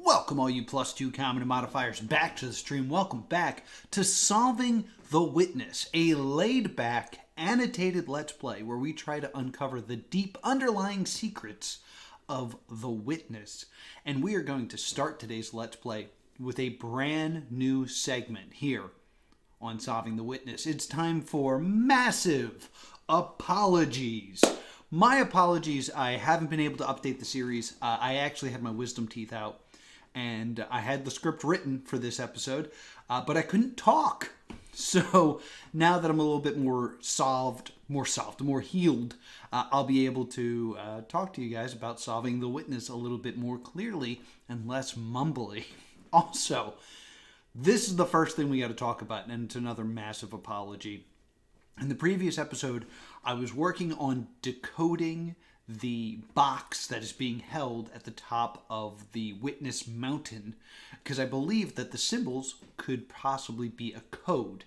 Welcome all you +2 common modifiers back to the stream. Welcome back to Solving the Witness, a laid-back, annotated Let's Play where we try to uncover the deep underlying secrets of the Witness. And we are going to start today's Let's Play with a brand new segment here on Solving the Witness. It's time for massive apologies. My apologies, I haven't been able to update the series. I actually had my wisdom teeth out. And I had the script written for this episode, but I couldn't talk. So now that I'm a little bit more healed, I'll be able to talk to you guys about solving the witness a little bit more clearly and less mumbly. Also, this is the first thing we got to talk about, and it's another massive apology. In the previous episode, I was working on decoding the box that is being held at the top of the Witness Mountain, because I believe that the symbols could possibly be a code.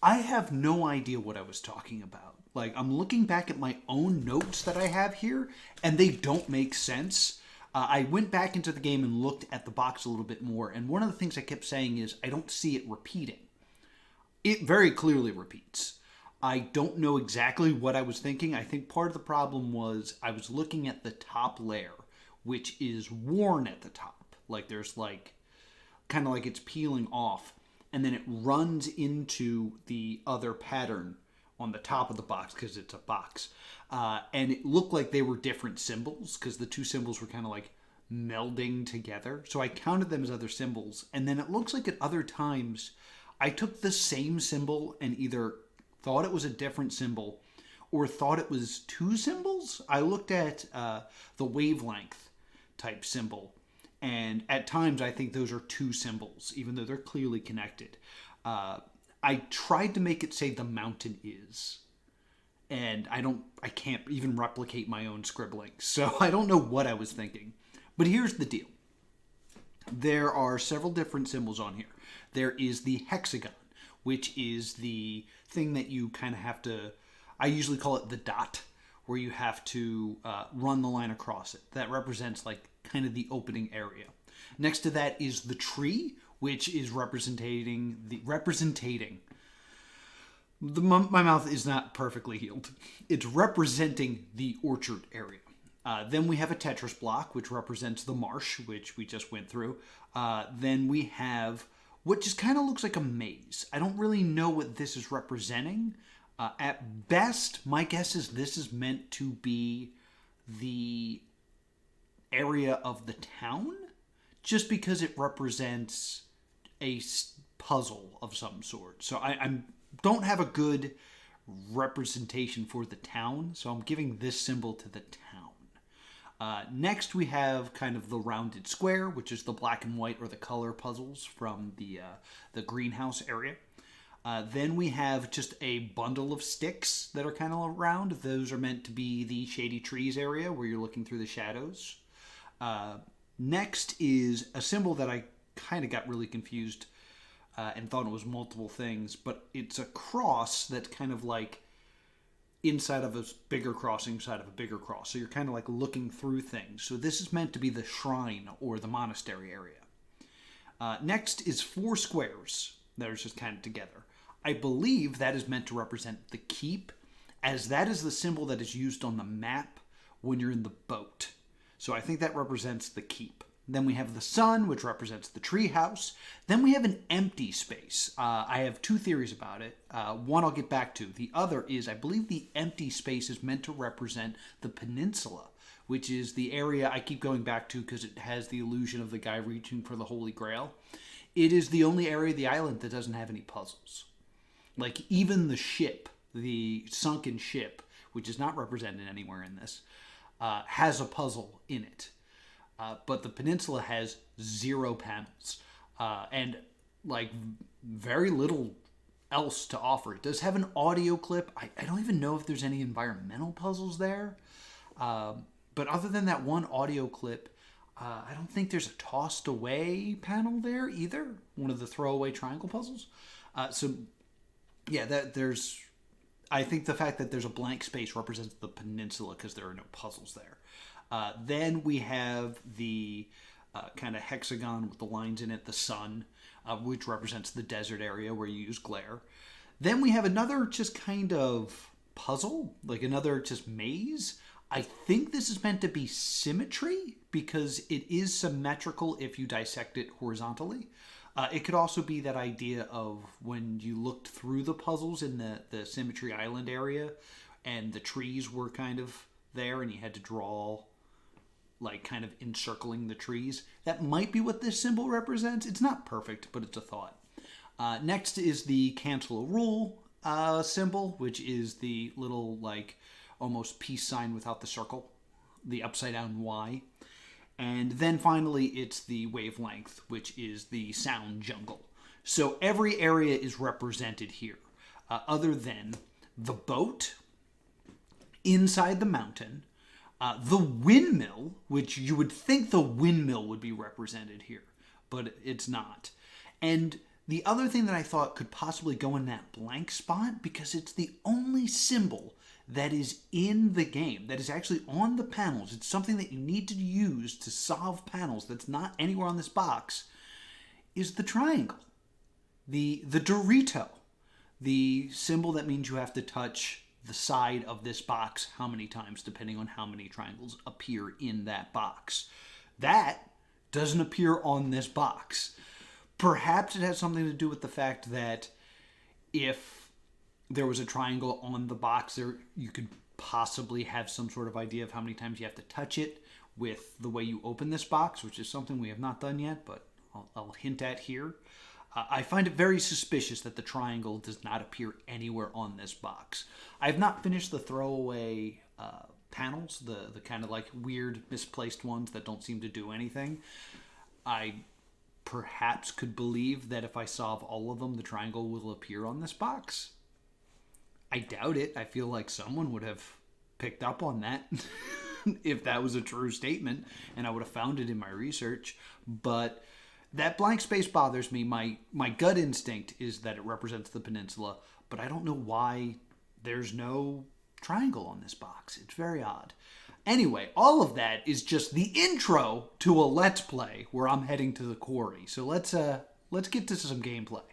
I have no idea what I was talking about. Like, I'm looking back at my own notes that I have here, and they don't make sense. I went back into the game and looked at the box a little bit more, and one of the things I kept saying is, I don't see it repeating. It very clearly repeats. I don't know exactly what I was thinking. I think part of the problem was I was looking at the top layer, which is worn at the top. Like there's kind of like it's peeling off. And then it runs into the other pattern on the top of the box because it's a box. And it looked like they were different symbols because the two symbols were kind of like melding together. So I counted them as other symbols. And then it looks like at other times I took the same symbol and either thought it was a different symbol or thought it was two symbols. I looked at the wavelength type symbol, and at times I think those are two symbols, even though they're clearly connected. I tried to make it say the mountain is, and I can't even replicate my own scribbling, so I don't know what I was thinking. But here's the deal. There are several different symbols on here. There is the hexagon, which is the thing that you kind of have to, I usually call it the dot, where you have to run the line across it. That represents like kind of the opening area. Next to that is the tree, which is representing, my mouth is not perfectly healed. It's representing the orchard area. Then we have a Tetris block, which represents the marsh, which we just went through. Then we have what just kind of looks like a maze. I don't really know what this is representing. At best, my guess is this is meant to be the area of the town, just because it represents a puzzle of some sort. So I don't have a good representation for the town, so I'm giving this symbol to the town. Next, we have kind of the rounded square, which is the black and white or the color puzzles from the greenhouse area. Then we have just a bundle of sticks that are kind of round. Those are meant to be the shady trees area where you're looking through the shadows. Next is a symbol that I kind of got really confused and thought it was multiple things, but it's a cross that's kind of like inside of a bigger cross, inside of a bigger cross. So you're kind of like looking through things. So this is meant to be the shrine or the monastery area. Next is 4 squares that are just kind of together. I believe that is meant to represent the keep, as that is the symbol that is used on the map when you're in the boat. So I think that represents the keep. Then we have the sun, which represents the tree house. Then we have an empty space. I have 2 theories about it. One I'll get back to. The other is I believe the empty space is meant to represent the peninsula, which is the area I keep going back to because it has the illusion of the guy reaching for the Holy Grail. It is the only area of the island that doesn't have any puzzles. Like even the ship, the sunken ship, which is not represented anywhere in this, has a puzzle in it. But the peninsula has 0 panels and like very little else to offer. It does have an audio clip. I don't even know if there's any environmental puzzles there. But other than that one audio clip, I don't think there's a tossed away panel there either. One of the throwaway triangle puzzles. So yeah, I think the fact that there's a blank space represents the peninsula because there are no puzzles there. Then we have the kind of hexagon with the lines in it, the sun, which represents the desert area where you use glare. Then we have another just kind of puzzle, like another just maze. I think this is meant to be symmetry because it is symmetrical if you dissect it horizontally. It could also be that idea of when you looked through the puzzles in the Symmetry Island area and the trees were kind of there and you had to draw like kind of encircling the trees. That might be what this symbol represents. It's not perfect, but it's a thought. Next is the cancel a rule symbol, which is the little like almost peace sign without the circle, the upside down Y. And then finally it's the wavelength, which is the sound jungle. So every area is represented here, other than the boat inside the mountain, the windmill, which you would think the windmill would be represented here, but it's not. And the other thing that I thought could possibly go in that blank spot, because it's the only symbol that is in the game, that is actually on the panels. It's something that you need to use to solve panels that's not anywhere on this box, is the triangle. The Dorito. The symbol that means you have to touch the side of this box how many times, depending on how many triangles appear in that box. That doesn't appear on this box. Perhaps it has something to do with the fact that if there was a triangle on the box, there you could possibly have some sort of idea of how many times you have to touch it with the way you open this box, which is something we have not done yet, but I'll hint at here. I find it very suspicious that the triangle does not appear anywhere on this box. I have not finished the throwaway panels, the kind of like weird misplaced ones that don't seem to do anything. I perhaps could believe that if I solve all of them, the triangle will appear on this box. I doubt it. I feel like someone would have picked up on that if that was a true statement, and I would have found it in my research. But that blank space bothers me. My gut instinct is that it represents the peninsula, but I don't know why there's no triangle on this box. It's very odd. Anyway, all of that is just the intro to a Let's Play where I'm heading to the quarry. So let's get to some gameplay.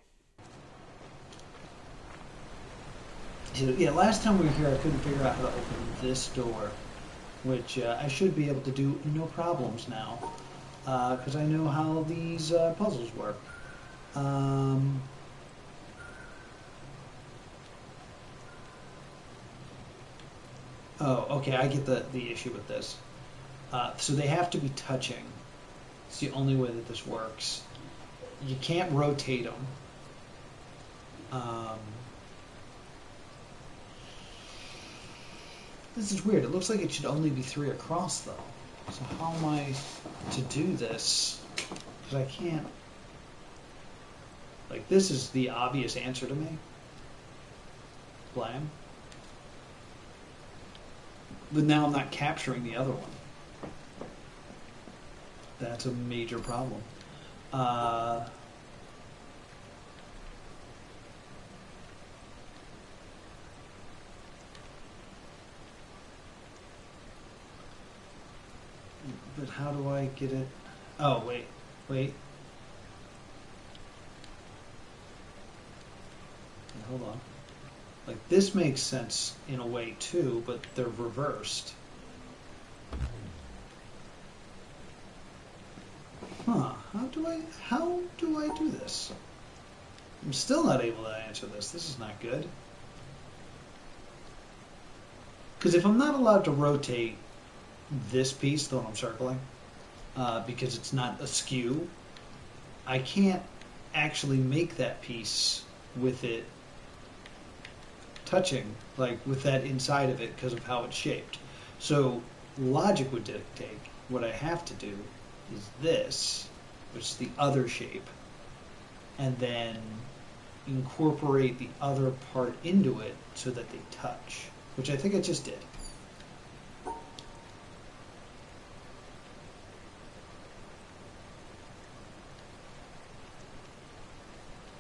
Yeah, last time we were here I couldn't figure out how to open this door, which I should be able to do no problems now. Because I know how these puzzles work. Oh, okay, I get the issue with this. So they have to be touching. It's the only way that this works. You can't rotate them. This is weird. It looks like it should only be 3 across, though. So how am I to do this? Because I can't... Like, this is the obvious answer to me. Blam. But now I'm not capturing the other one. That's a major problem. But how do I get it? Oh, wait. Hold on. Like, this makes sense in a way too, but they're reversed. Huh. How do I do this? I'm still not able to answer this. This is not good. Because if I'm not allowed to rotate this piece, the one I'm circling, because it's not askew, I can't actually make that piece with it touching, like with that inside of it, because of how it's shaped. So logic would dictate what I have to do is this, which is the other shape, and then incorporate the other part into it so that they touch, which I think I just did.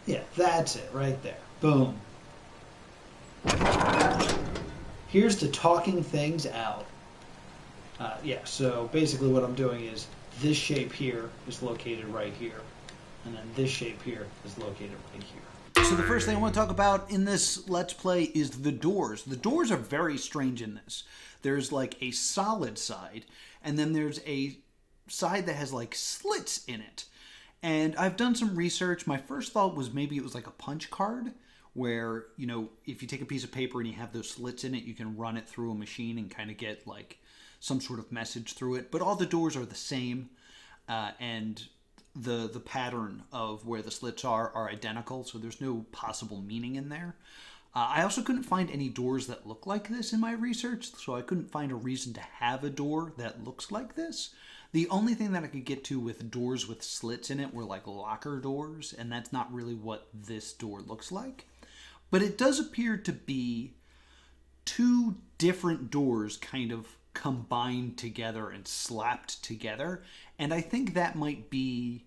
Yeah, that's it right there. Boom. Here's to talking things out. Yeah, so basically what I'm doing is this shape here is located right here. And then this shape here is located right here. So the first thing I want to talk about in this Let's Play is the doors. The doors are very strange in this. There's like a solid side, and then there's a side that has like slits in it. And I've done some research. My first thought was maybe it was like a punch card, where, you know, if you take a piece of paper and you have those slits in it, you can run it through a machine and kind of get like some sort of message through it. But all the doors are the same, and the pattern of where the slits are identical, so there's no possible meaning in there. I also couldn't find any doors that look like this in my research, so I couldn't find a reason to have a door that looks like this. The only thing that I could get to with doors with slits in it were like locker doors, and that's not really what this door looks like. But it does appear to be two different doors kind of combined together and slapped together, and I think that might be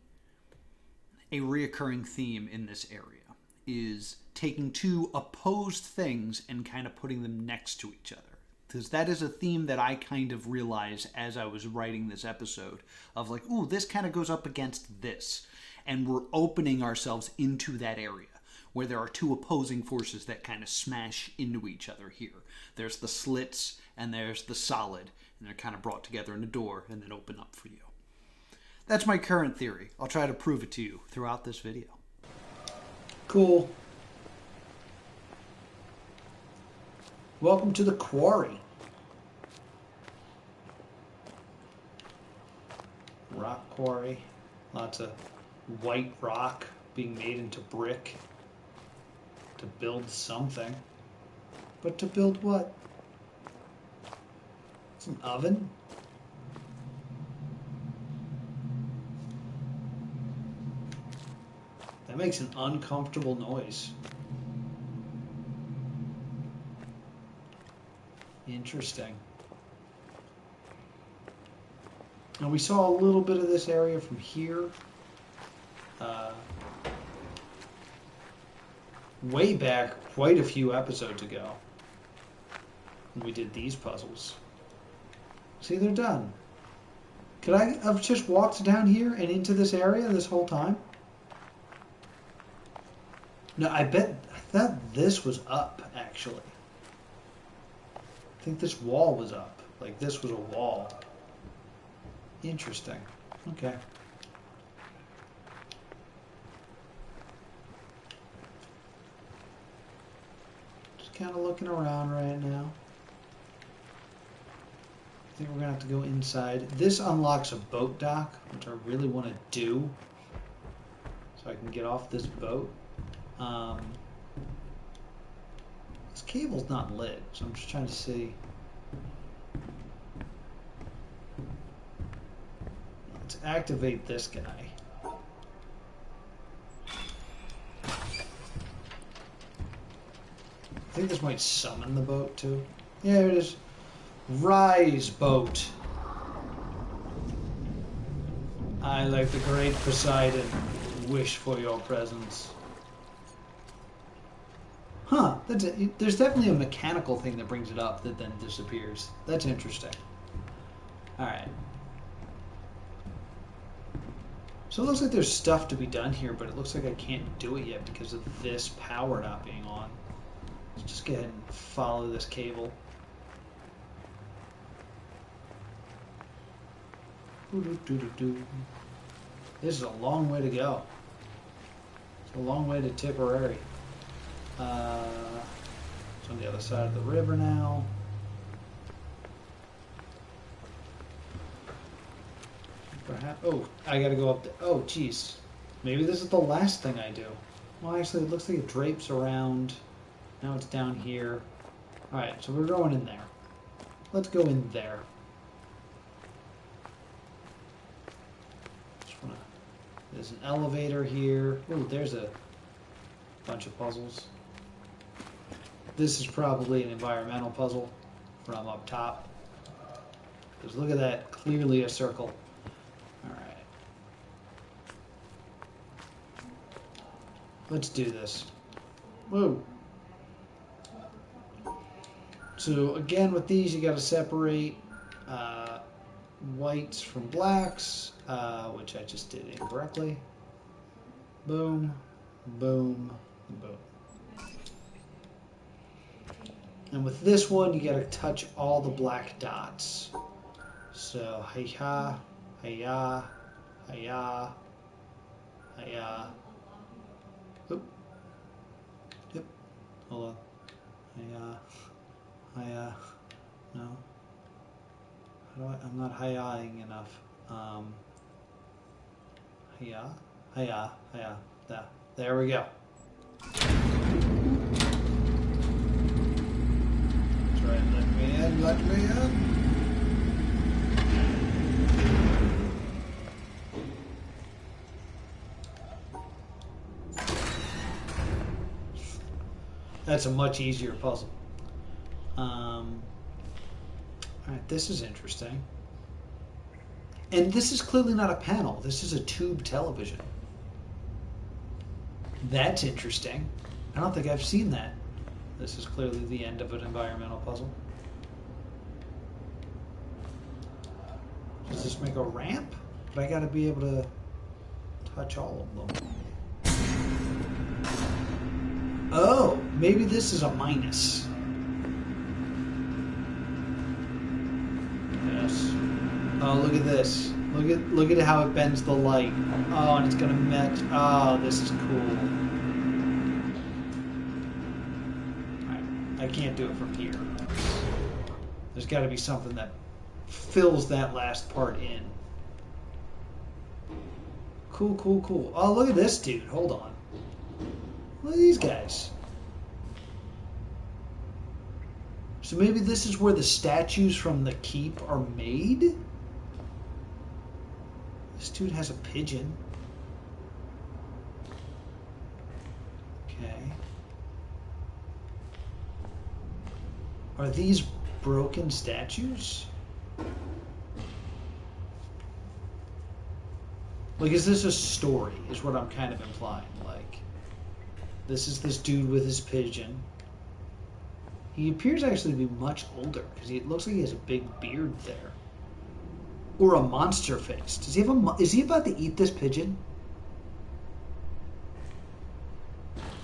a reoccurring theme in this area, is taking two opposed things and kind of putting them next to each other. Because that is a theme that I kind of realized as I was writing this episode, of like, ooh, this kind of goes up against this. And we're opening ourselves into that area where there are two opposing forces that kind of smash into each other here. There's the slits and there's the solid, and they're kind of brought together in a door and then open up for you. That's my current theory. I'll try to prove it to you throughout this video. Cool. Welcome to the quarry. Rock quarry. Lots of white rock being made into brick to build something. But to build what? It's an oven? That makes an uncomfortable noise. Interesting. Now we saw a little bit of this area from here. Way back, quite a few episodes ago, when we did these puzzles. See, they're done. Could I have just walked down here and into this area this whole time? No, I thought this was up, actually. I think this wall was up. Like, this was a wall. Interesting. Okay. Just kind of looking around right now. I think we're going to have to go inside. This unlocks a boat dock, which I really want to do. So I can get off this boat. This cable's not lit, so I'm just trying to see. Let's activate this guy. I think this might summon the boat too. Yeah, it is. Rise, boat. I, like the great Poseidon, wish for your presence. Huh, that's it. There's definitely a mechanical thing that brings it up that then disappears. That's interesting. Alright. So it looks like there's stuff to be done here, but it looks like I can't do it yet because of this power not being on. Let's just go ahead and follow this cable. This is a long way to go. It's a long way to Tipperary. It's on the other side of the river now. Perhaps. Oh, I gotta go up there. Oh, jeez. Maybe this is the last thing I do. Well, actually, it looks like it drapes around. Now it's down here. Alright, so we're going in there. Let's go in there. There's an elevator here. Ooh, there's a bunch of puzzles. This is probably an environmental puzzle from up top. Because look at that, clearly a circle. Alright. Let's do this. Whoa. So again, with these, you got to separate whites from blacks, which I just did incorrectly. Boom, boom, boom. And with this one, you gotta touch all the black dots. So, hi-ha, hi-ya, hi-ya, hi-ya. Oop. Yep, hold on. Hi-ya, hi-ya, no. How do I'm not hi-yaing enough. Hi-ya, hi-ya, hi-ya, there we go. That's right, let me in, let me in. That's a much easier puzzle. Alright, this is interesting. And this is clearly not a panel. This is a tube television. That's interesting. I don't think I've seen that. This is clearly the end of an environmental puzzle. Does this make a ramp? But I gotta be able to touch all of them. Oh, maybe this is a minus. Yes. Oh, look at this. Look at how it bends the light. Oh, and it's gonna match. Oh, this is cool. Alright, I can't do it from here. There's got to be something that fills that last part in. Cool, cool, cool. Oh, look at this dude. Hold on. Look at these guys. So maybe this is where the statues from the keep are made? This dude has a pigeon. Okay. Are these broken statues? Like, is this a story, is what I'm kind of implying. Like, this is this dude with his pigeon. He appears actually to be much older, because it looks like he has a big beard there. Or a monster face. Does he have is he about to eat this pigeon?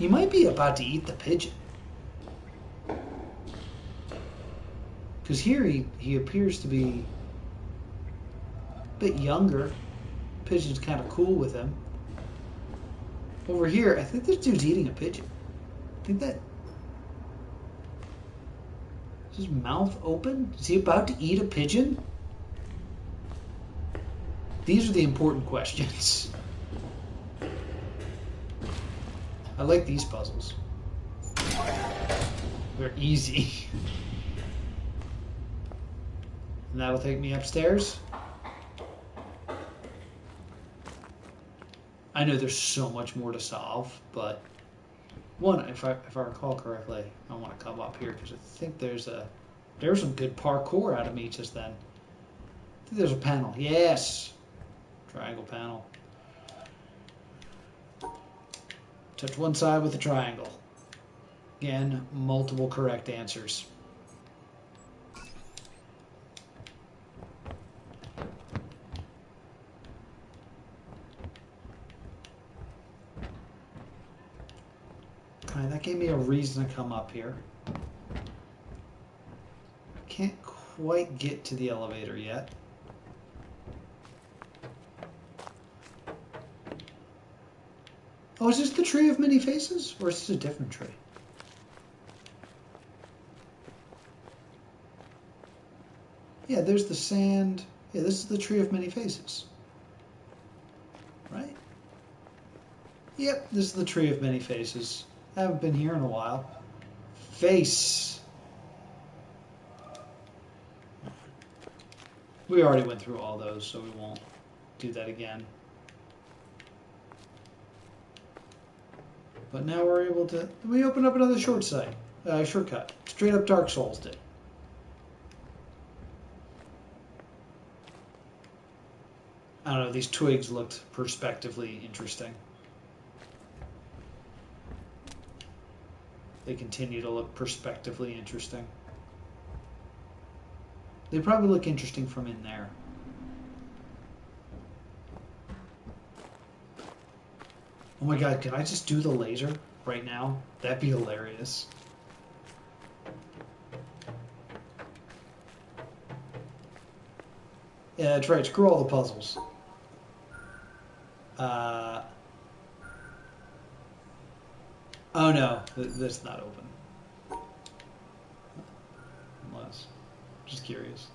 He might be about to eat the pigeon. Because here he appears to be a bit younger. Pigeon's kind of cool with him. Over here, I think this dude's eating a pigeon. I think that... Is his mouth open? Is he about to eat a pigeon? These are the important questions. I like these puzzles. They're easy. And that'll take me upstairs. I know there's so much more to solve, but one, if I recall correctly, I want to come up here because I think there's some good parkour out of me just then. I think there's a panel. Yes, triangle panel. Touch one side with the triangle. Again, multiple correct answers. That gave me a reason to come up here. Can't quite get to the elevator yet. Oh, is this the tree of many faces? Or is this a different tree? Yeah, there's the sand. Yeah, this is the tree of many faces. Right? Yep, this is the tree of many faces. I haven't been here in a while. Face. We already went through all those, so we won't do that again. But now we're able to... We open up another shortcut. Straight up Dark Souls did. I don't know, these twigs looked perspectively interesting. They continue to look perspectively interesting. They probably look interesting from in there. Oh my god, can I just do the laser right now? That'd be hilarious. Yeah, that's right. Screw all the puzzles. Oh no, that's not open. Unless, just curious.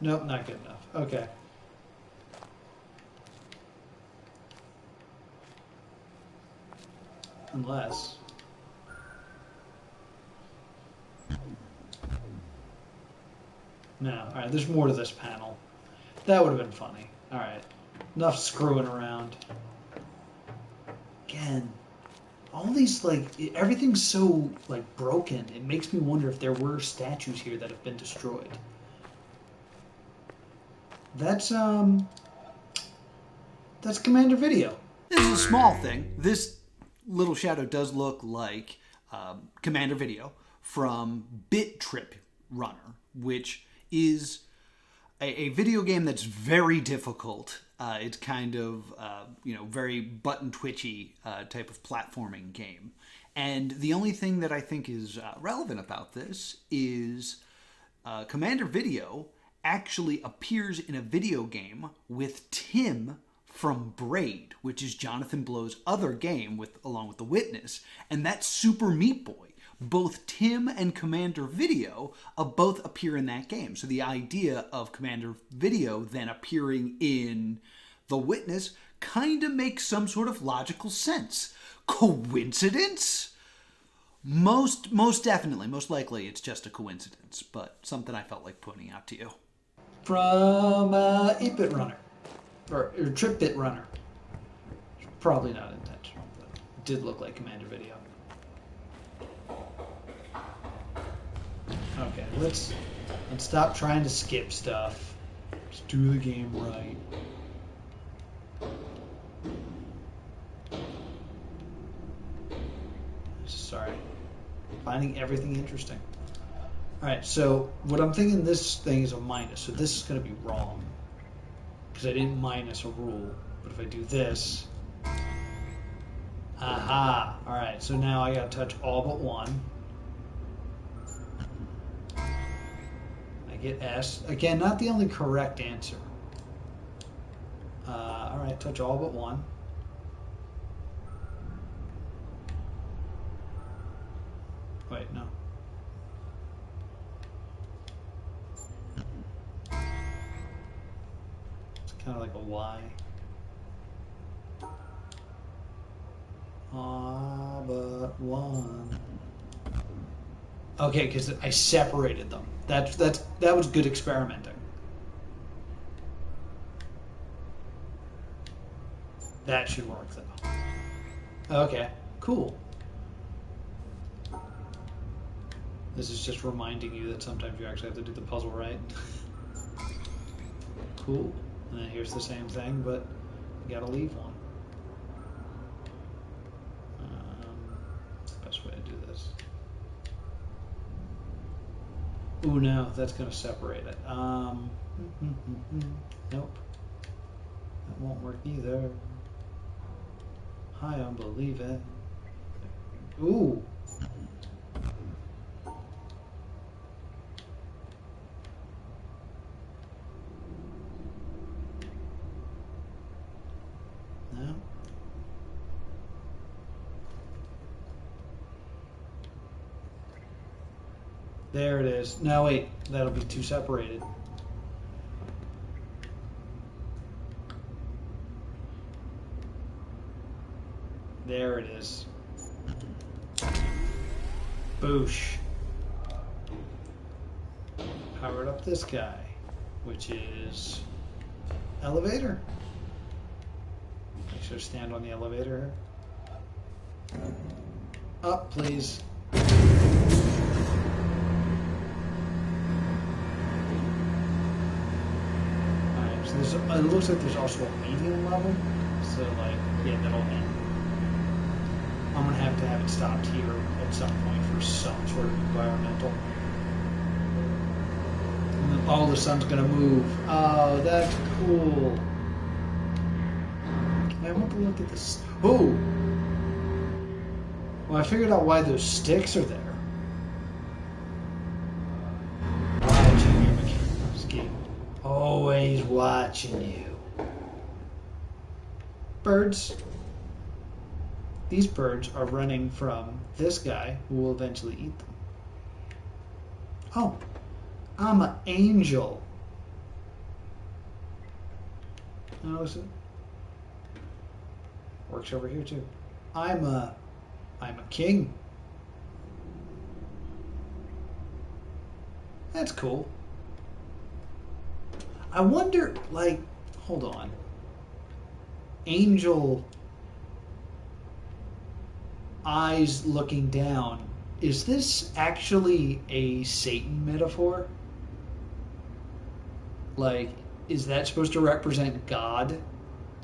Nope, not good enough. Okay. Unless. No, alright, there's more to this panel. That would have been funny. Alright. Enough screwing around. Again, all these, like, everything's so, like, broken. It makes me wonder if there were statues here that have been destroyed. That's Commander Video. This is a small thing. This little shadow does look like Commander Video from Bit Trip Runner, which is a video game that's very difficult. It's kind of, very button twitchy type of platforming game. And the only thing that I think is relevant about this is Commander Video actually appears in a video game with Tim from Braid, which is Jonathan Blow's other game along with The Witness, and that's Super Meat Boy. Both Tim and Commander Video both appear in that game. So the idea of Commander Video then appearing in The Witness kind of makes some sort of logical sense. Coincidence? Most definitely, most likely it's just a coincidence, but something I felt like pointing out to you. From 8-Bit Runner. Or Trip-Bit Runner. Probably not intentional, but it did look like Commander Video. Okay, let's stop trying to skip stuff. Let's do the game right. Sorry. Finding everything interesting. Alright, so what I'm thinking, this thing is a minus, so this is going to be wrong. Because I didn't minus a rule. But if I do this... Aha! Alright, so now I gotta touch all but one. I get S. Again, not the only correct answer. Alright, touch all but one. Wait, no. Kind of like a Y. But one. Okay, because I separated them. That was good experimenting. That should work though. Okay, cool. This is just reminding you that sometimes you actually have to do the puzzle right. Cool. And then here's the same thing, but you gotta leave one. Best way to do this. Ooh, no, that's gonna separate it. Nope. That won't work either. I don't believe it. Ooh. No. There it is. No, wait. That'll be too separated. There it is. Boosh. Powered up this guy, which is elevator. Make sure to stand on the elevator. Up, please. Alright, so there's, it looks like there's also a medium level. So, like, yeah, that'll end. I'm going to have it stopped here at some point for some sort of environmental. And then, oh, the sun's going to move. Oh, that's cool. to look at this. Oh! Well, I figured out why those sticks are there. Watching you, McKinsky. Always watching you. Birds. These birds are running from this guy who will eventually eat them. Oh, I'm an angel. Notice it? Works over here too. I'm a king. That's cool. I wonder, like, hold on. Angel eyes looking down. Is this actually a Satan metaphor? Like, is that supposed to represent God?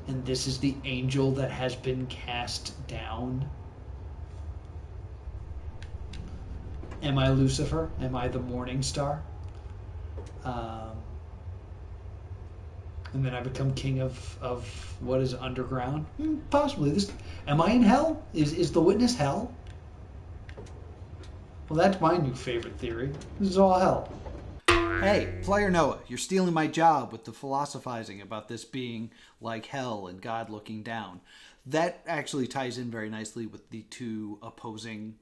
And this is the angel that has been cast down? Am I Lucifer? Am I the morning star? And then I become king of what is underground? Possibly. Am I in hell? Is the witness hell? Well, that's my new favorite theory. This is all hell. Hey, Player Noah, you're stealing my job with the philosophizing about this being like hell and God looking down. That actually ties in very nicely with the two opposing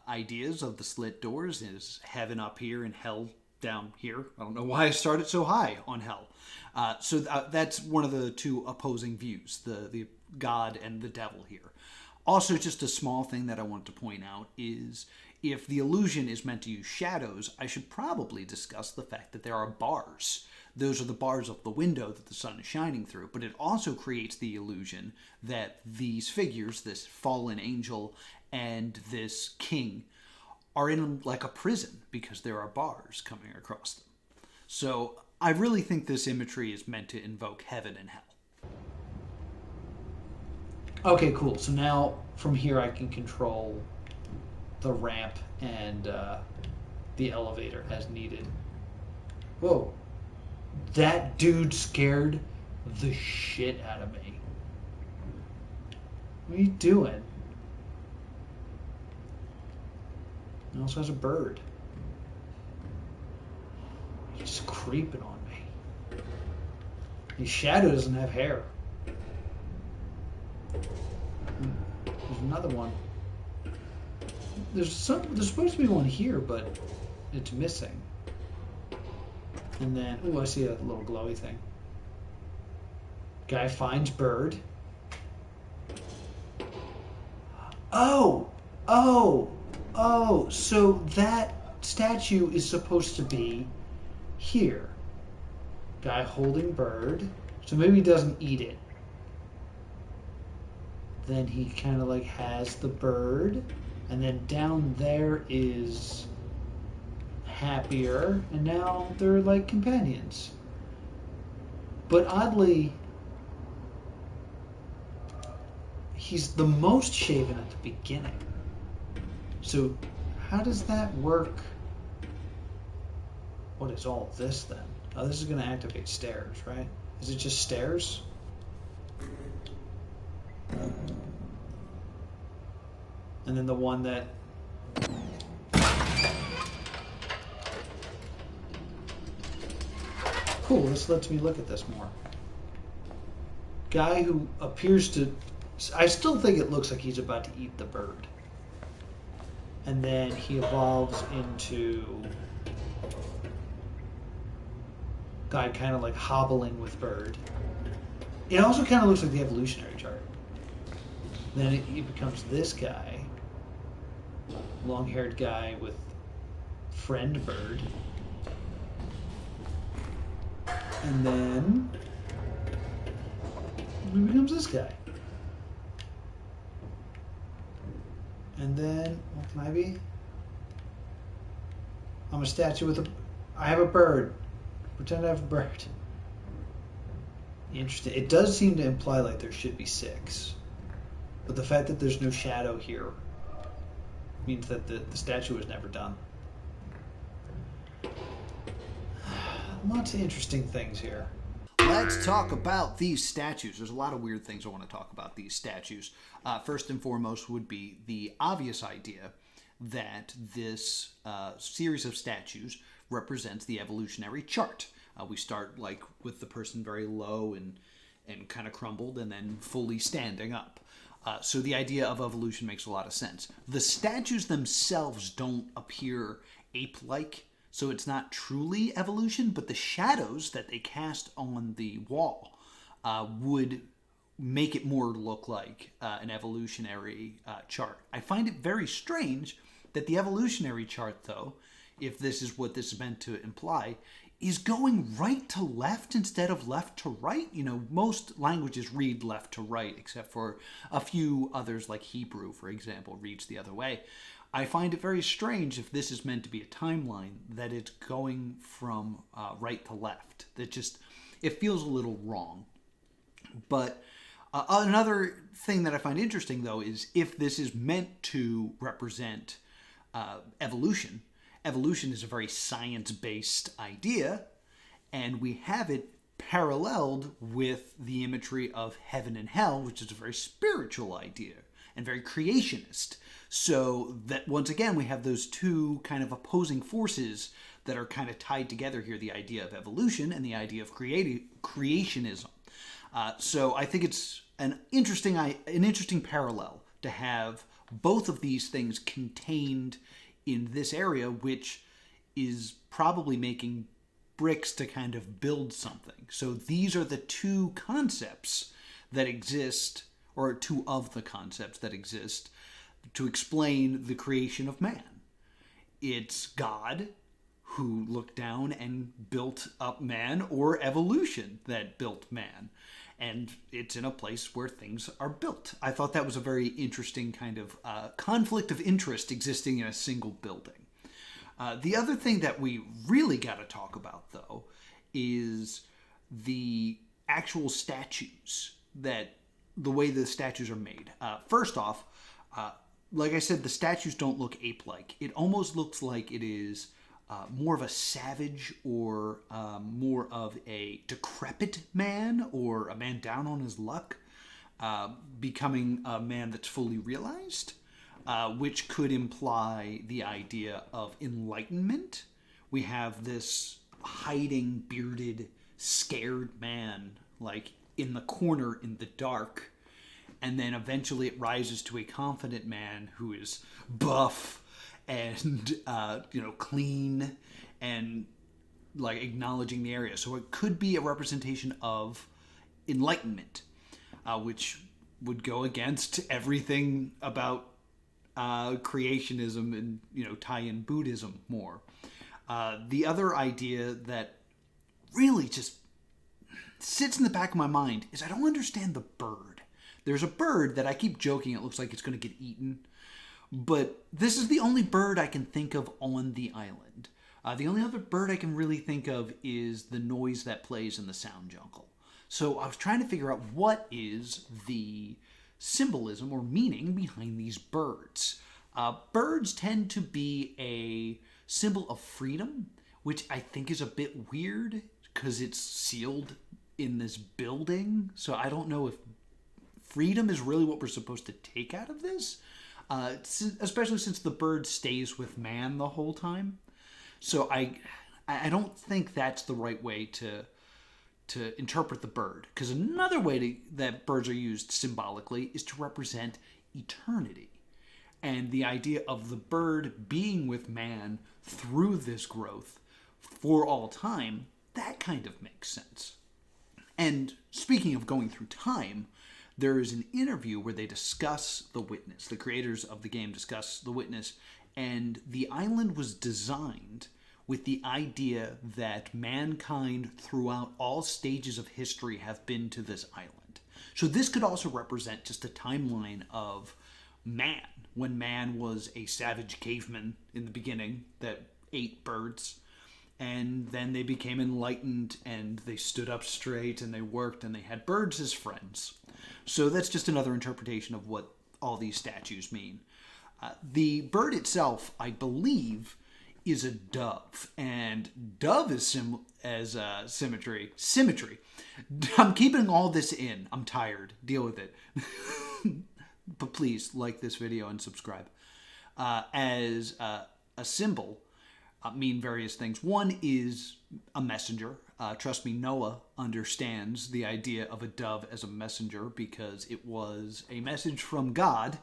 ideas of the slit doors. Is heaven up here and hell down here. I don't know why I started so high on hell. So that's one of the two opposing views, the God and the devil here. Also, just a small thing that I want to point out is if the illusion is meant to use shadows, I should probably discuss the fact that there are bars. Those are the bars of the window that the sun is shining through, but it also creates the illusion that these figures, this fallen angel and this king, are in like a prison because there are bars coming across them. So I really think this imagery is meant to invoke heaven and hell. Okay, cool. So now from here I can control the ramp and the elevator as needed. Whoa. That dude scared the shit out of me. What are you doing? He also has a bird. He's creeping on me. His shadow doesn't have hair. There's another one. There's supposed to be one here, but it's missing. And then, I see a little glowy thing. Guy finds bird. Oh, so that statue is supposed to be here. Guy holding bird. So maybe he doesn't eat it. Then he kind of like has the bird. And then down there is happier. And now they're like companions. But oddly, he's the most shaven at the beginning. So how does that work? What is all this then? Oh, this is going to activate stairs, right? Is it just stairs? And then the one that... Cool, this lets me look at this more. Guy who appears to... I still think it looks like he's about to eat the bird. And then he evolves into... Guy kind of like hobbling with bird. It also kind of looks like the evolutionary chart. Then he becomes this guy. Long-haired guy with friend bird. And then he becomes this guy. And then, what can I be? I'm a statue with a... I have a bird. Pretend I have a bird. Interesting. It does seem to imply like there should be 6. But the fact that there's no shadow here means that the statue was never done. Lots of interesting things here. Let's talk about these statues. There's a lot of weird things I want to talk about these statues. First and foremost would be the obvious idea that this series of statues represents the evolutionary chart. We start like with the person very low and kind of crumbled and then fully standing up. So the idea of evolution makes a lot of sense. The statues themselves don't appear ape-like, so it's not truly evolution, but the shadows that they cast on the wall would make it more look like an evolutionary chart. I find it very strange that the evolutionary chart, though, if this is what this is meant to imply, is going right to left instead of left to right. You know, most languages read left to right, except for a few others like Hebrew, for example, reads the other way. I find it very strange if this is meant to be a timeline that it's going from right to left. It feels a little wrong. But another thing that I find interesting, though, is if this is meant to represent evolution. Evolution is a very science-based idea, and we have it paralleled with the imagery of heaven and hell, which is a very spiritual idea and very creationist. So that, once again, we have those two kind of opposing forces that are kind of tied together here, the idea of evolution and the idea of creationism. So I think it's an interesting parallel to have both of these things contained in this area, which is probably making bricks to kind of build something. So these are the two concepts that exist, or two of the concepts that exist, to explain the creation of man. It's God who looked down and built up man, or evolution that built man. And it's in a place where things are built. I thought that was a very interesting kind of conflict of interest existing in a single building. The other thing that we really got to talk about, though, is the actual statues, the way the statues are made. First off, like I said, the statues don't look ape-like. It almost looks like it is more of a savage, or more of a decrepit man, or a man down on his luck, becoming a man that's fully realized, which could imply the idea of enlightenment. We have this hiding, bearded, scared man, like in the corner in the dark, and then eventually it rises to a confident man who is buff and clean and like acknowledging the area. So it could be a representation of enlightenment, which would go against everything about creationism and tie in Buddhism more. The other idea that really just sits in the back of my mind is I don't understand the bird. There's a bird that I keep joking it looks like it's going to get eaten. But this is the only bird I can think of on the island. The only other bird I can really think of is the noise that plays in the sound jungle. So I was trying to figure out what is the symbolism or meaning behind these birds. Birds tend to be a symbol of freedom, which I think is a bit weird because it's sealed in this building. So I don't know if freedom is really what we're supposed to take out of this. Especially since the bird stays with man the whole time. So I don't think that's the right way to interpret the bird. Because another way that birds are used symbolically is to represent eternity. And the idea of the bird being with man through this growth for all time, that kind of makes sense. And speaking of going through time, there is an interview where they discuss The Witness. The creators of the game discuss The Witness, and the island was designed with the idea that mankind throughout all stages of history have been to this island. So this could also represent just a timeline of man, when man was a savage caveman in the beginning that ate birds, and then they became enlightened and they stood up straight and they worked and they had birds as friends. So that's just another interpretation of what all these statues mean. The bird itself, I believe, is a dove, and dove is as symmetry. Symmetry. I'm keeping all this in. I'm tired. Deal with it. But please like this video and subscribe. As a symbol mean various things. One is a messenger. Trust me, Noah understands the idea of a dove as a messenger because it was a message from God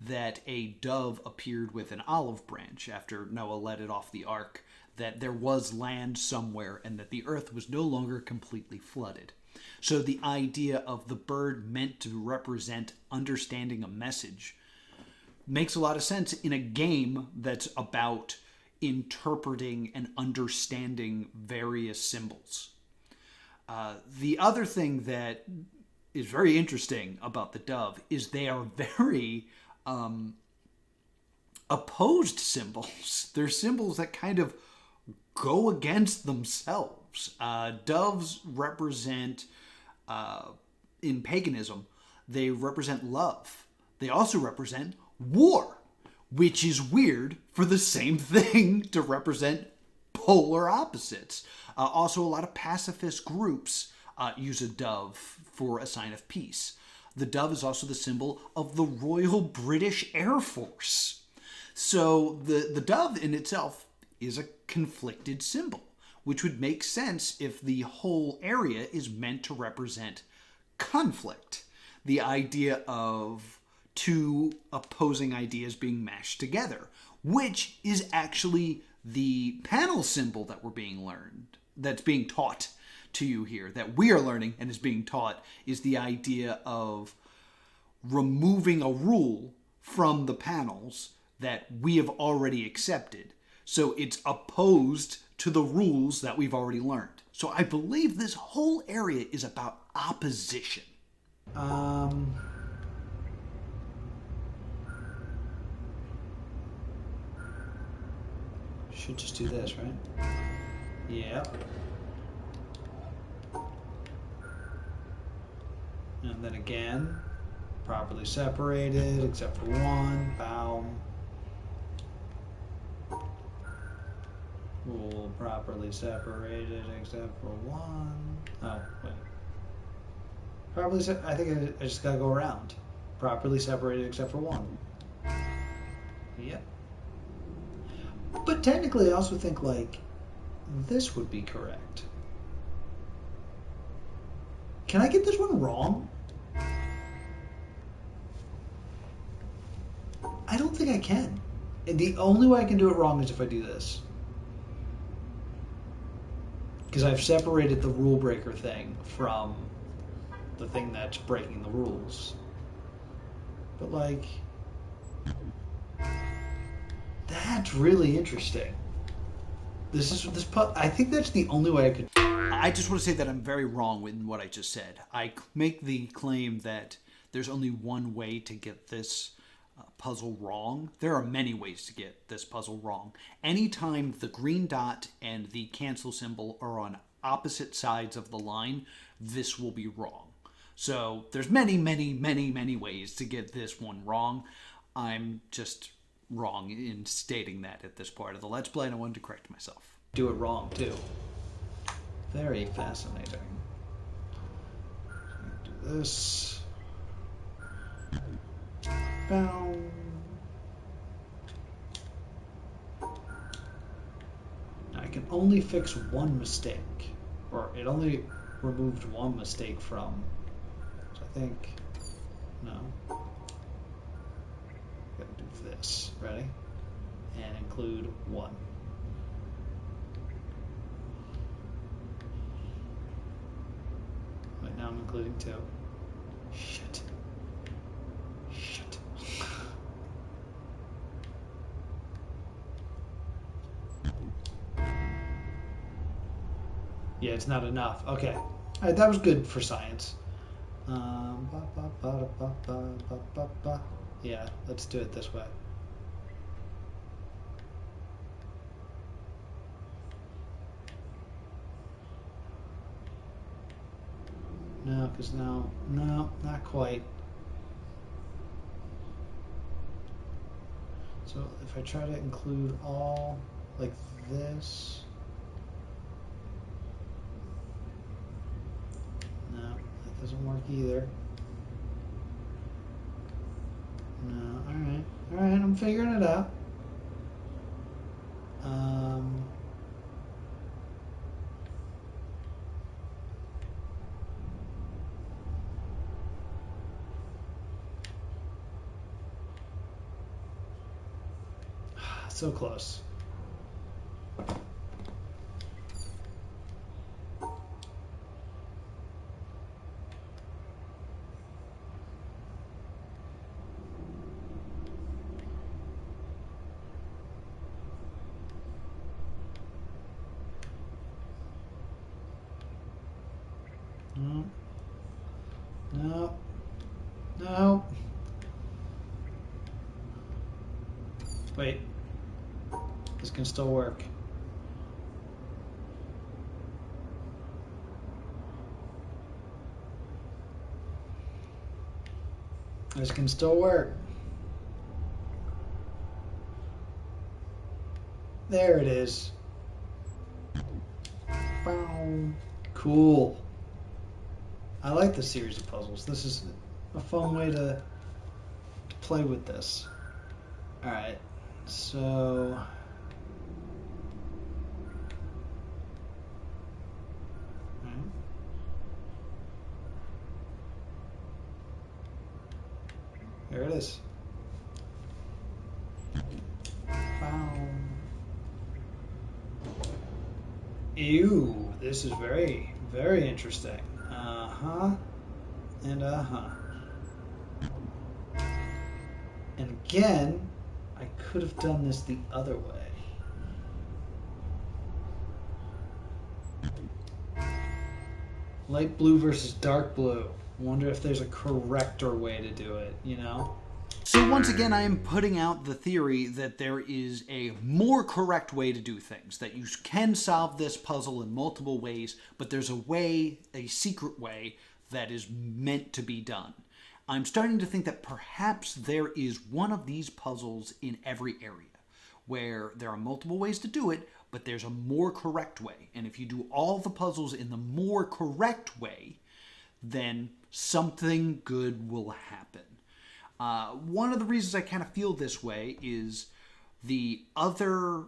that a dove appeared with an olive branch after Noah let it off the ark, that there was land somewhere and that the earth was no longer completely flooded. So the idea of the bird meant to represent understanding a message makes a lot of sense in a game that's about interpreting and understanding various symbols. The other thing that is very interesting about the dove is they are very opposed symbols. They're symbols that kind of go against themselves. Doves represent, in paganism, they represent love. They also represent war, which is weird for the same thing to represent polar opposites. Also, a lot of pacifist groups use a dove for a sign of peace. The dove is also the symbol of the Royal British Air Force. So the dove in itself is a conflicted symbol, which would make sense if the whole area is meant to represent conflict. The idea of two opposing ideas being mashed together, which is actually the panel symbol that we're being learned, that's being taught to you here, that we are learning and is being taught, is the idea of removing a rule from the panels that we have already accepted. So it's opposed to the rules that we've already learned. So I believe this whole area is about opposition. Should just do this, right? Yep. And then again, properly separated except for one. Boom. Rule properly separated except for one. Oh, wait. I think I just gotta go around. Properly separated except for one. Yep. But technically, I also think, like, this would be correct. Can I get this one wrong? I don't think I can. And the only way I can do it wrong is if I do this. Because I've separated the rule breaker thing from the thing that's breaking the rules. But, like, that's really interesting. I think that's the only way I could. I just want to say that I'm very wrong in what I just said. I make the claim that there's only one way to get this puzzle wrong. There are many ways to get this puzzle wrong. Anytime the green dot and the cancel symbol are on opposite sides of the line, this will be wrong. So there's many, many, many, many ways to get this one wrong. I'm just wrong in stating that at this part of the Let's Play, and I wanted to correct myself. Do it wrong, too. Very fascinating. Do this. Boom. I can only fix one mistake. Or it only removed one mistake from. So I think. No. Gotta do this. Ready? And include one. Wait, now I'm including two. Shit. Shit. Yeah, it's not enough. Okay. All right, that was good for science. Yeah, let's do it this way. No, because no, not quite. So if I try to include all like this. doesn't work either. No, alright. Alright, I'm figuring it out. So close. No. No. No. Wait. This can still work. This can still work. There it is. Boom. Cool. I like this series of puzzles. This is a fun way to play with this. Alright, so... There it is. Ew, this is very, very interesting. Uh-huh. And uh-huh. And again, I could have done this the other way. Light blue versus dark blue. Wonder if there's a correcter way to do it, you know? So once again, I am putting out the theory that there is a more correct way to do things, that you can solve this puzzle in multiple ways, but there's a way, a secret way, that is meant to be done. I'm starting to think that perhaps there is one of these puzzles in every area, where there are multiple ways to do it, but there's a more correct way. And if you do all the puzzles in the more correct way, then something good will happen. One of the reasons I kind of feel this way is the other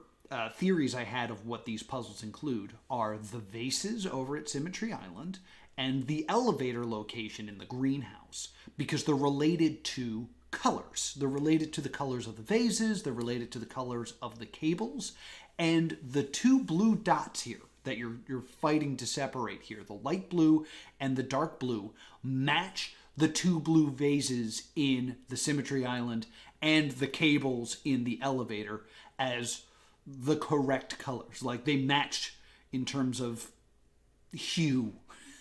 theories I had of what these puzzles include are the vases over at Symmetry Island and the elevator location in the greenhouse, because they're related to colors. They're related to the colors of the vases, they're related to the colors of the cables, and the two blue dots here that you're fighting to separate here, the light blue and the dark blue, match the two blue vases in the Symmetry Island and the cables in the elevator as the correct colors. Like, they match in terms of hue.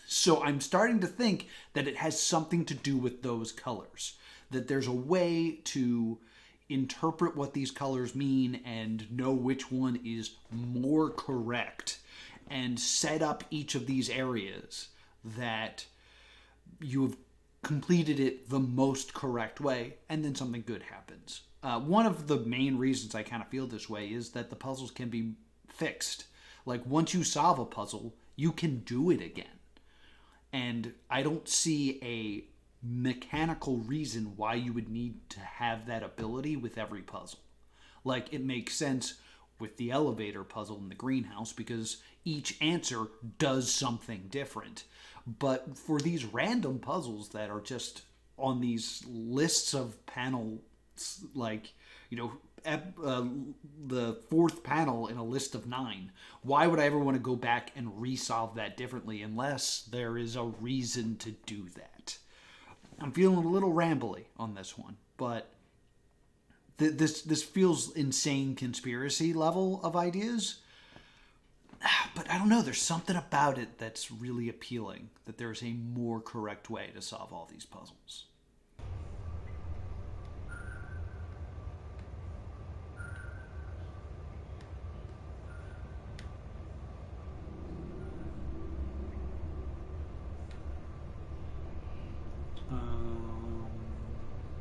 So I'm starting to think that it has something to do with those colors. That there's a way to interpret what these colors mean and know which one is more correct and set up each of these areas that you have completed it the most correct way, and then something good happens. One of the main reasons I kind of feel this way is that the puzzles can be fixed. Like, once you solve a puzzle, you can do it again. And I don't see a mechanical reason why you would need to have that ability with every puzzle. Like, it makes sense with the elevator puzzle in the greenhouse because each answer does something different. But for these random puzzles that are just on these lists of panels, like, you know, the fourth panel in a list of 9, why would I ever want to go back and resolve that differently unless there is a reason to do that? I'm feeling a little rambly on this one, but this feels insane conspiracy level of ideas. But I don't know, there's something about it that's really appealing, that there's a more correct way to solve all these puzzles.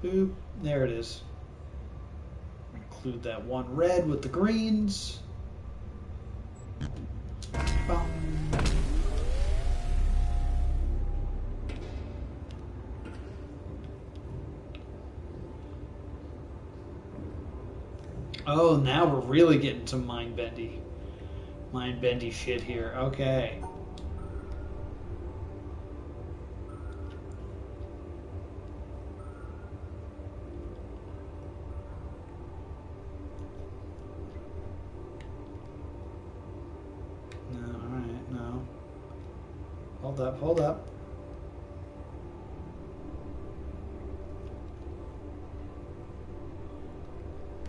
Boop, there it is. Include that one red with the greens. Oh, now we're really getting some mind bendy shit here. Okay. No, all right, no. Hold up, hold up.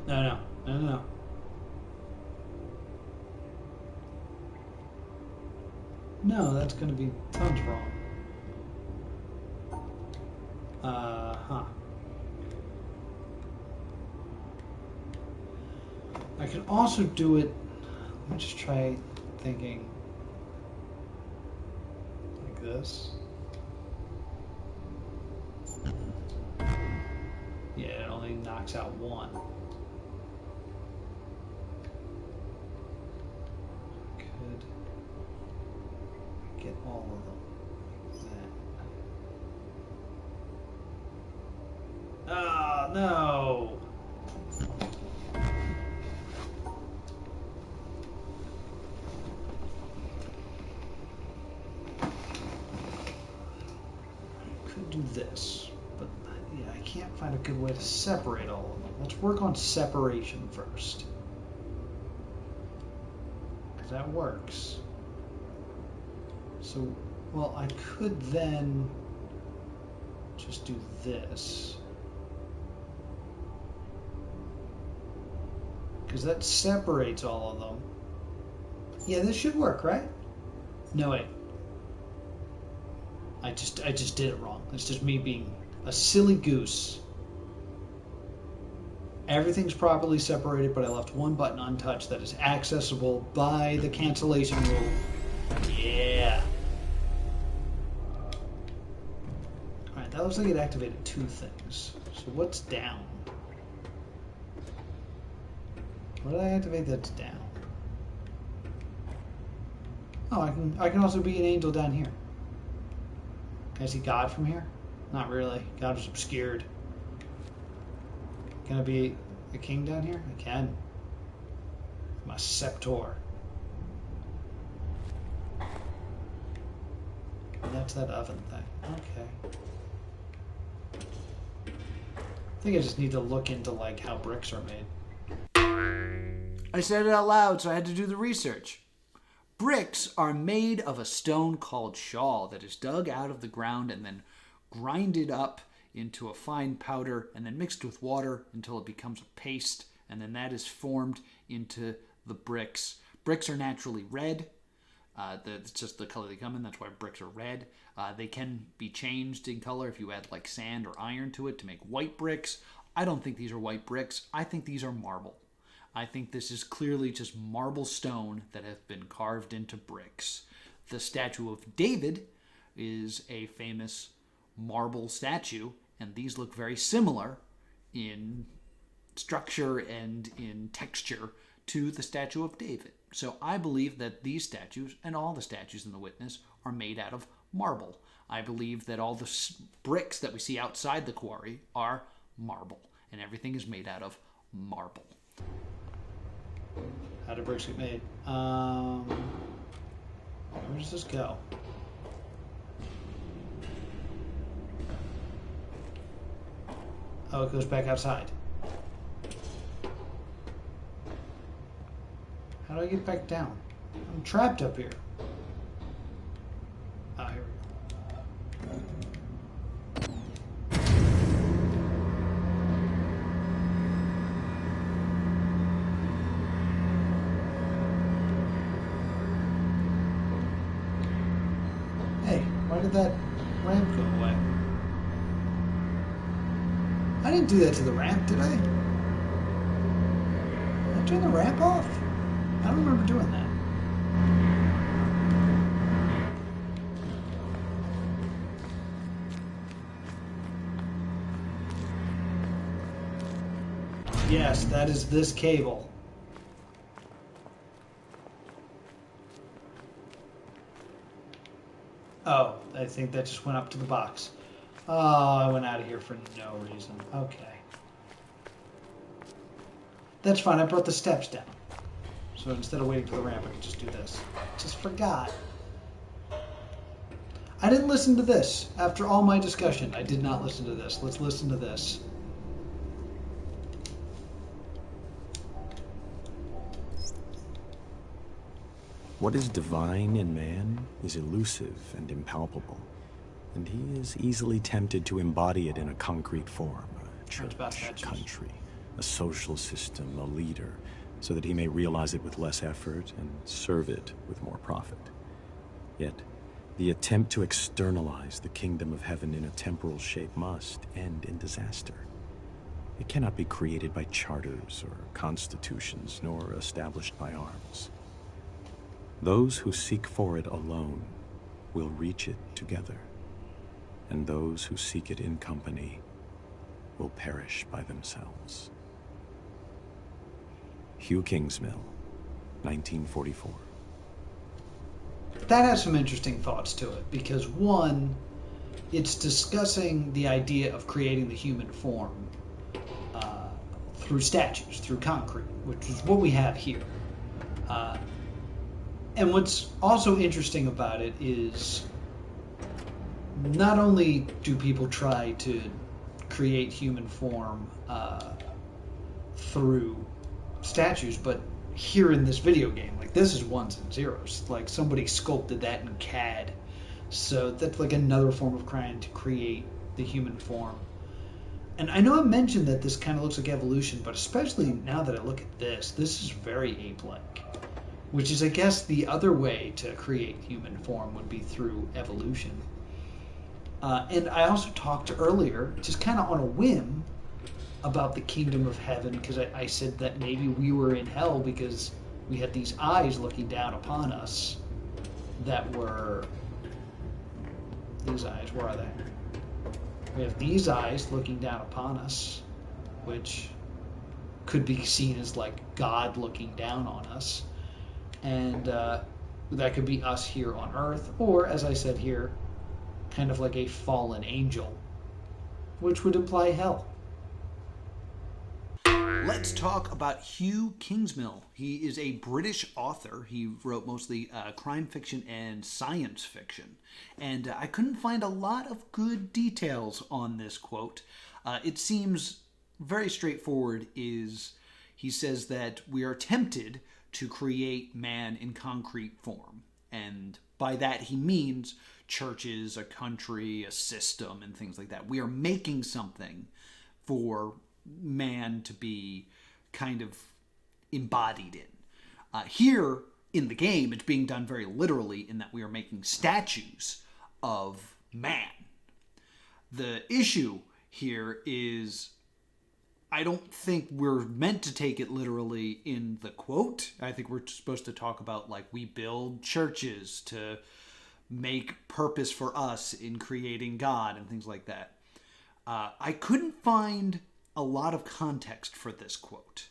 No, no, no, no, no. No, that's going to be tons wrong. Huh. I can also do it. Let me just try thinking like this. Yeah, it only knocks out one. Could get all of them like that. Ah, no. Could do this, but yeah, I can't find a good way to separate all of them. Let's work on separation first, because that works. So, well, I could then just do this, because that separates all of them. Yeah, this should work, right? No, wait. I just did it wrong. It's just me being a silly goose. Everything's properly separated, but I left one button untouched that is accessible by the cancellation rule. Yeah. Alright, that looks like it activated two things. So what's down? What did I activate that's down? Oh, I can also be an angel down here. Can I see God from here? Not really. God was obscured. Can I be a king down here? I can. My scepter. And that's that oven thing. Okay. I think I just need to look into like how bricks are made. I said it out loud, so I had to do the research. Bricks are made of a stone called shawl that is dug out of the ground and then grinded up into a fine powder and then mixed with water until it becomes a paste, and then that is formed into the bricks. Bricks are naturally red. It's just the color they come in. That's why bricks are red. They can be changed in color if you add like sand or iron to it to make white bricks. I don't think these are white bricks. I think these are marble. I think this is clearly just marble stone that has been carved into bricks. The statue of David is a famous marble statue, and these look very similar in structure and in texture to the statue of David. So I believe that these statues and all the statues in the Witness are made out of marble. I believe that all the bricks that we see outside the quarry are marble, and everything is made out of marble. How do bricks get made? Where does this go? Oh, it goes back outside. How do I get back down? I'm trapped up here. Ah, here we go. Hey, why did that ramp go away? I didn't do that to the ramp, did I? Did I turn the ramp off? I don't remember doing that. Yes, that is this cable. Oh, I think that just went up to the box. Oh, I went out of here for no reason. Okay. That's fine. I brought the steps down. So instead of waiting for the ramp, I can just do this. Just forgot. I didn't listen to this. After all my discussion, I did not listen to this. Let's listen to this. What is divine in man is elusive and impalpable, and he is easily tempted to embody it in a concrete form, a church, a country, a social system, a leader, so that he may realize it with less effort and serve it with more profit. Yet, the attempt to externalize the kingdom of heaven in a temporal shape must end in disaster. It cannot be created by charters or constitutions, nor established by arms. Those who seek for it alone will reach it together, and those who seek it in company will perish by themselves. Hugh Kingsmill, 1944. That has some interesting thoughts to it, because one, it's discussing the idea of creating the human form through statues, through concrete, which is what we have here. And what's also interesting about it is not only do people try to create human form through statues, but here in this video game, like, this is ones and zeros. Like, somebody sculpted that in CAD. So that's like another form of trying to create the human form. And I know I mentioned that this kind of looks like evolution, but especially now that I look at this is very ape-like. Which is, I guess, the other way to create human form would be through evolution. And I also talked earlier, just kind of on a whim, about the kingdom of heaven, because I said that maybe we were in hell because we had these eyes looking down upon us that were... These eyes, where are they? We have these eyes looking down upon us, which could be seen as like God looking down on us. And that could be us here on Earth, or, as I said here, kind of like a fallen angel, which would imply hell. Let's talk about Hugh Kingsmill. He is a British author. He wrote mostly crime fiction and science fiction. And I couldn't find a lot of good details on this quote. It seems very straightforward. He says that we are tempted to create man in concrete form. And by that he means churches, a country, a system, and things like that. We are making something for man to be kind of embodied in. Here in the game, it's being done very literally in that we are making statues of man. The issue here is I don't think we're meant to take it literally in the quote. I think we're supposed to talk about, like, we build churches to make purpose for us in creating God and things like that. I couldn't find a lot of context for this quote.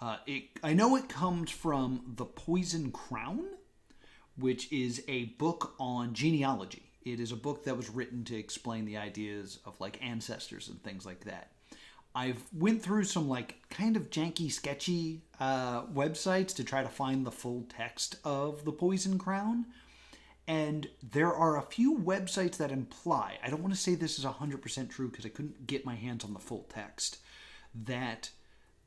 I know it comes from The Poison Crown, which is a book on genealogy. It is a book that was written to explain the ideas of, like, ancestors and things like that. I've went through some, like, kind of janky, sketchy websites to try to find the full text of The Poison Crown. And there are a few websites that imply, I don't want to say this is 100% true because I couldn't get my hands on the full text, that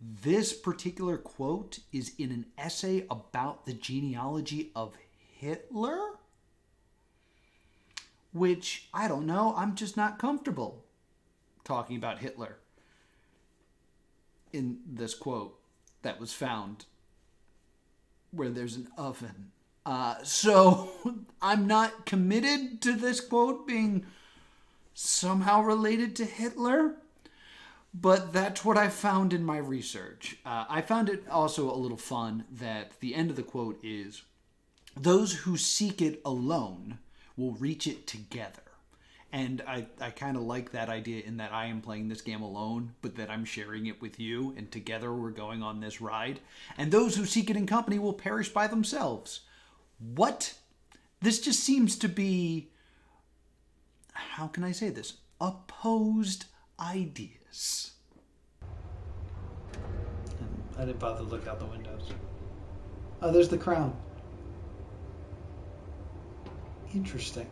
this particular quote is in an essay about the genealogy of Hitler? Which, I don't know, I'm just not comfortable talking about Hitler in this quote that was found where there's an oven. So I'm not committed to this quote being somehow related to Hitler, but that's what I found in my research. I found it also a little fun that the end of the quote is, "Those who seek it alone will reach it together." And I kind of like that idea in that I am playing this game alone, but that I'm sharing it with you, and together we're going on this ride. And those who seek it in company will perish by themselves. What? This just seems to be, how can I say this? Opposed ideas. And I didn't bother to look out the windows. Oh, there's the crown. Interesting.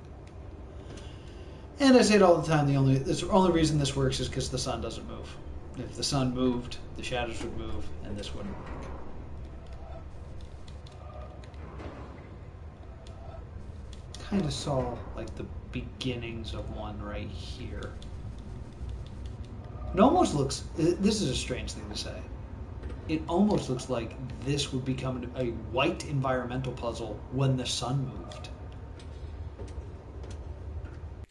And I say it all the time, the only reason this works is because the sun doesn't move. If the sun moved, the shadows would move, and this wouldn't work. Kind of saw like the beginnings of one right here. It almost looks, this is a strange thing to say, it almost looks like this would become a white environmental puzzle when the sun moved.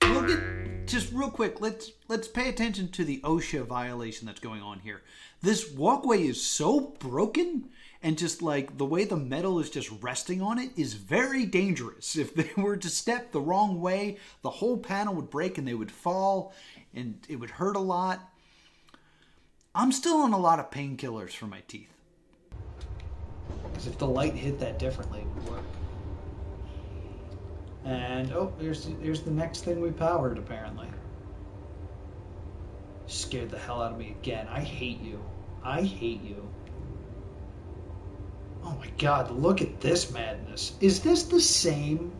We'll get, just real quick, let's pay attention to the OSHA violation that's going on here. This walkway is so broken, and just like the way the metal is just resting on it is very dangerous. If they were to step the wrong way, the whole panel would break and they would fall, and it would hurt a lot. I'm still on a lot of painkillers for my teeth. Because if the light hit that differently, it would work. And, oh, here's the next thing we powered, apparently. Scared the hell out of me again. I hate you. I hate you. Oh my god, look at this madness. Is this the same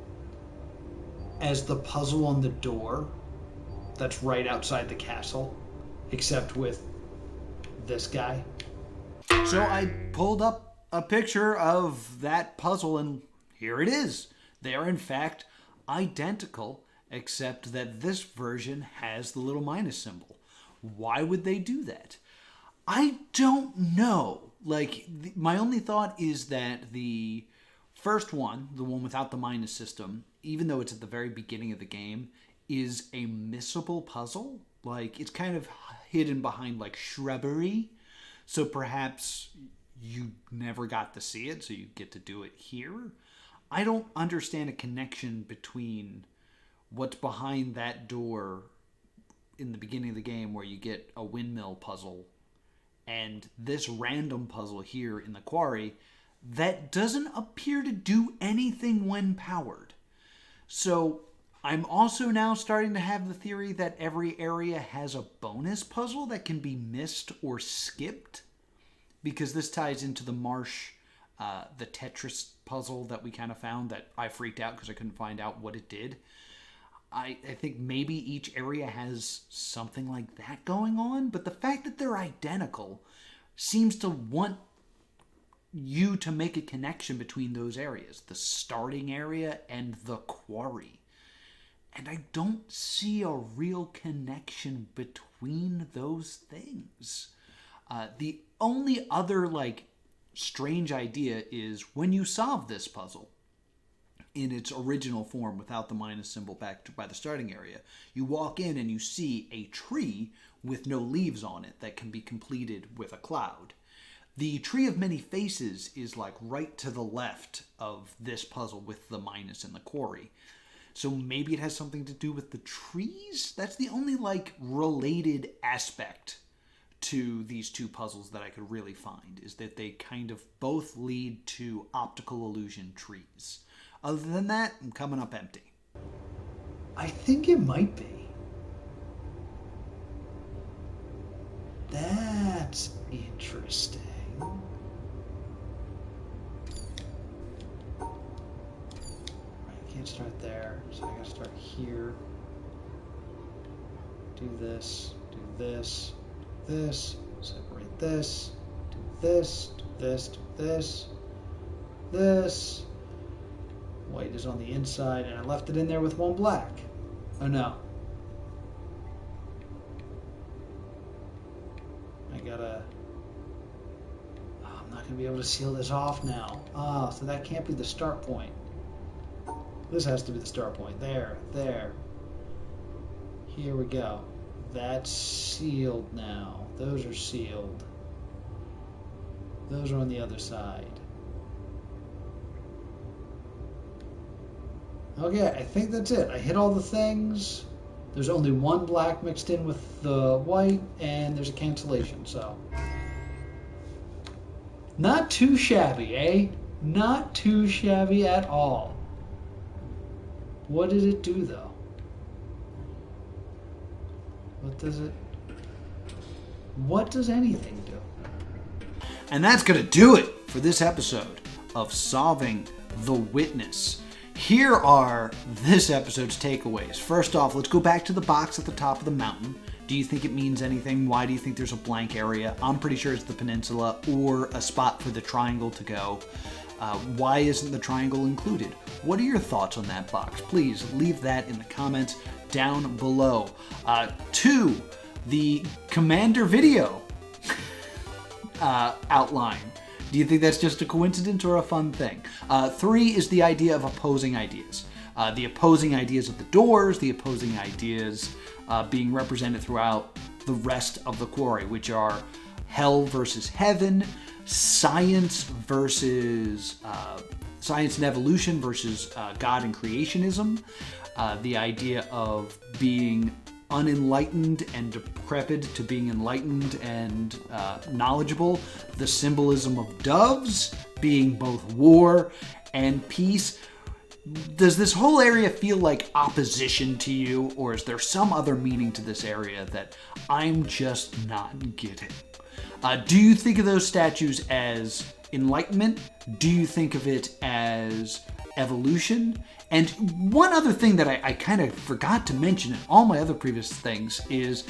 as the puzzle on the door that's right outside the castle? Except with this guy? So I pulled up a picture of that puzzle, and here it is. They are in fact identical, except that this version has the little minus symbol. Why would they do that? I don't know. Like, my only thought is that the first one, the one without the minus system, even though it's at the very beginning of the game, is a missable puzzle. Like, it's kind of hidden behind, like, shrubbery. So perhaps you never got to see it, so you get to do it here. I don't understand a connection between what's behind that door in the beginning of the game where you get a windmill puzzle and this random puzzle here in the quarry that doesn't appear to do anything when powered. So I'm also now starting to have the theory that every area has a bonus puzzle that can be missed or skipped, because this ties into the marsh, the Tetris puzzle that we kind of found that I freaked out because I couldn't find out what it did. I think maybe each area has something like that going on, but the fact that they're identical seems to want you to make a connection between those areas, the starting area and the quarry. And I don't see a real connection between those things. The only other, like, strange idea is when you solve this puzzle in its original form without the minus symbol back by the starting area, you walk in and you see a tree with no leaves on it that can be completed with a cloud. The tree of many faces is like right to the left of this puzzle with the minus and the quarry. So maybe it has something to do with the trees? That's the only like related aspect to these two puzzles that I could really find, is that they kind of both lead to optical illusion trees. Other than that, I'm coming up empty. I think it might be. That's interesting. I can't start there, so I gotta start here. Do this, do this, do this, separate this, do this, do this, do this, this. White is on the inside, and I left it in there with one black. Oh no. I gotta... Oh, I'm not gonna be able to seal this off now. Ah, so that can't be the start point. This has to be the start point. There, there. Here we go. That's sealed now. Those are sealed. Those are on the other side. Okay, I think that's it. I hit all the things. There's only one black mixed in with the white, and there's a cancellation, so. Not too shabby, eh? Not too shabby at all. What did it do, though? What does anything do? And that's going to do it for this episode of Solving the Witness. Here are this episode's takeaways. First off, let's go back to the box at the top of the mountain. Do you think it means anything? Why do you think there's a blank area? I'm pretty sure it's the peninsula or a spot for the triangle to go. Why isn't the triangle included? What are your thoughts on that box? Please leave that in the comments down below. 2, the Commander video outline. Do you think that's just a coincidence or a fun thing? 3 is the idea of opposing ideas. The opposing ideas of the doors, the opposing ideas being represented throughout the rest of the quarry, which are hell versus heaven, science versus science and evolution versus God and creationism, the idea of being unenlightened and decrepit to being enlightened and knowledgeable, the symbolism of doves being both war and peace. Does this whole area feel like opposition to you, or is there some other meaning to this area that I'm just not getting? Do you think of those statues as enlightenment? Do you think of it as evolution? And one other thing that I kind of forgot to mention in all my other previous things is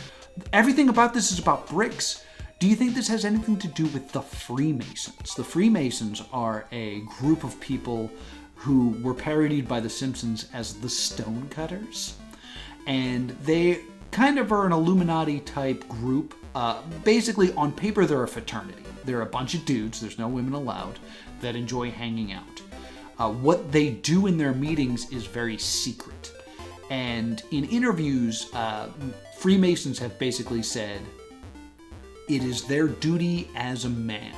everything about this is about bricks. Do you think this has anything to do with the Freemasons? The Freemasons are a group of people who were parodied by The Simpsons as the Stonecutters. And they kind of are an Illuminati type group. Basically, on paper, they're a fraternity. They're a bunch of dudes, there's no women allowed, that enjoy hanging out. What they do in their meetings is very secret. And in interviews, Freemasons have basically said it is their duty as a man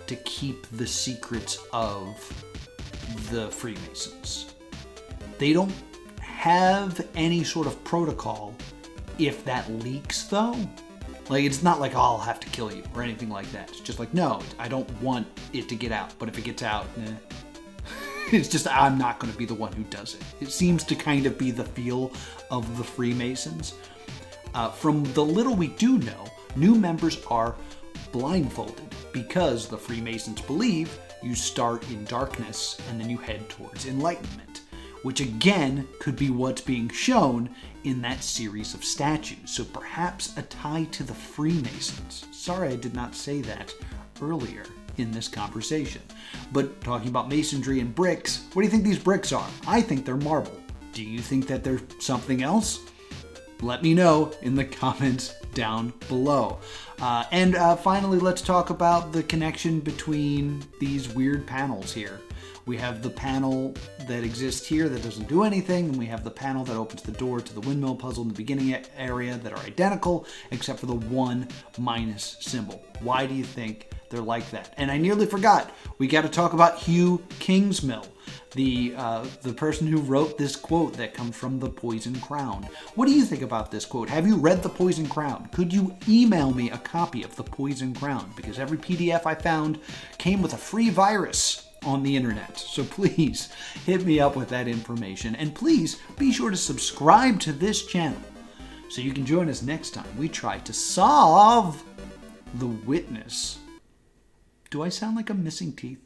to keep the secrets of the Freemasons. They don't have any sort of protocol if that leaks, though. Like, it's not like, oh, I'll have to kill you or anything like that. It's just like, no, I don't want it to get out. But if it gets out, it's just, I'm not going to be the one who does it. It seems to kind of be the feel of the Freemasons. From the little we do know, new members are blindfolded because the Freemasons believe you start in darkness and then you head towards enlightenment, which again could be what's being shown in that series of statues. So perhaps a tie to the Freemasons. Sorry I did not say that earlier in this conversation. But talking about masonry and bricks, what do you think these bricks are? I think they're marble. Do you think that they're something else? Let me know in the comments down below. And finally, let's talk about the connection between these weird panels here. We have the panel that exists here that doesn't do anything, and we have the panel that opens the door to the windmill puzzle in the beginning area that are identical, except for the one minus symbol. Why do you think they're like that? And I nearly forgot, we got to talk about Hugh Kingsmill, the person who wrote this quote that comes from The Poison Crown. What do you think about this quote? Have you read The Poison Crown? Could you email me a copy of The Poison Crown? Because every PDF I found came with a free virus on the internet. So please hit me up with that information. And please be sure to subscribe to this channel so you can join us next time we try to solve the witness. Do I sound like I'm missing teeth?